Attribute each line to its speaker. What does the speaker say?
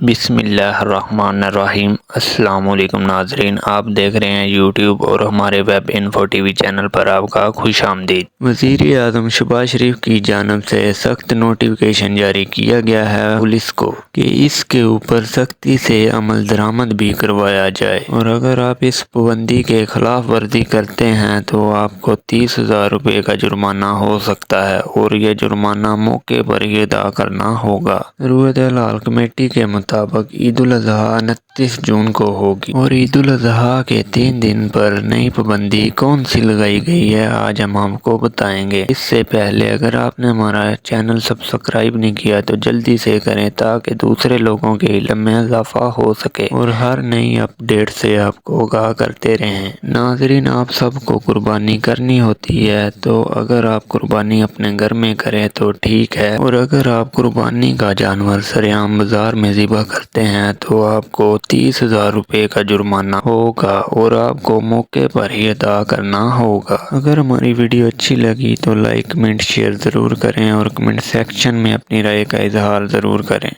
Speaker 1: بسم اللہ الرحمن الرحیم۔ السلام علیکم ناظرین، آپ دیکھ رہے ہیں یوٹیوب اور ہمارے web info T V channel پر آپ کا خوش آمدید۔ وزیر اعظم شہباز شریف کی جانب سے سخت نوٹیفکیشن جاری کیا گیا ہے پولیس کو کہ اس کے اوپر سختی سے عمل درآمد بھی کروایا جائے، اور اگر آپ اس پابندی کے خلاف ورزی کرتے ہیں تو آپ کو 30,000 روپے کا جرمانہ ہو سکتا ہے، اور یہ جرمانہ موقع پر ہی ادا کرنا ہوگا۔ صورتحال کمیٹی کے مطابق عید الاضحیٰ 29 جون کو ہوگی، اور عید الاضحیٰ کے 3 دن پر نئی پابندی کون سی لگائی گئی ہے آج ہم آپ کو بتائیں گے۔ اس سے پہلے اگر آپ نے ہمارا چینل سبسکرائب نہیں کیا تو جلدی سے کریں تاکہ دوسرے لوگوں کے علم میں اضافہ ہو سکے اور ہر نئی اپ ڈیٹ سے آپ کو آگاہ کرتے رہیں۔ ناظرین، آپ سب کو قربانی کرنی ہوتی ہے، تو اگر آپ قربانی اپنے گھر میں کریں تو ٹھیک ہے، اور اگر آپ قربانی کا جانور سرعام بازار میں ذبح کرتے ہیں تو آپ کو 30,000 روپے کا جرمانہ ہوگا، اور آپ کو موقع پر ہی ادا کرنا ہوگا۔ اگر ہماری ویڈیو اچھی لگی تو لائک، کمنٹ، شیئر ضرور کریں، اور کمنٹ سیکشن میں اپنی رائے کا اظہار ضرور کریں۔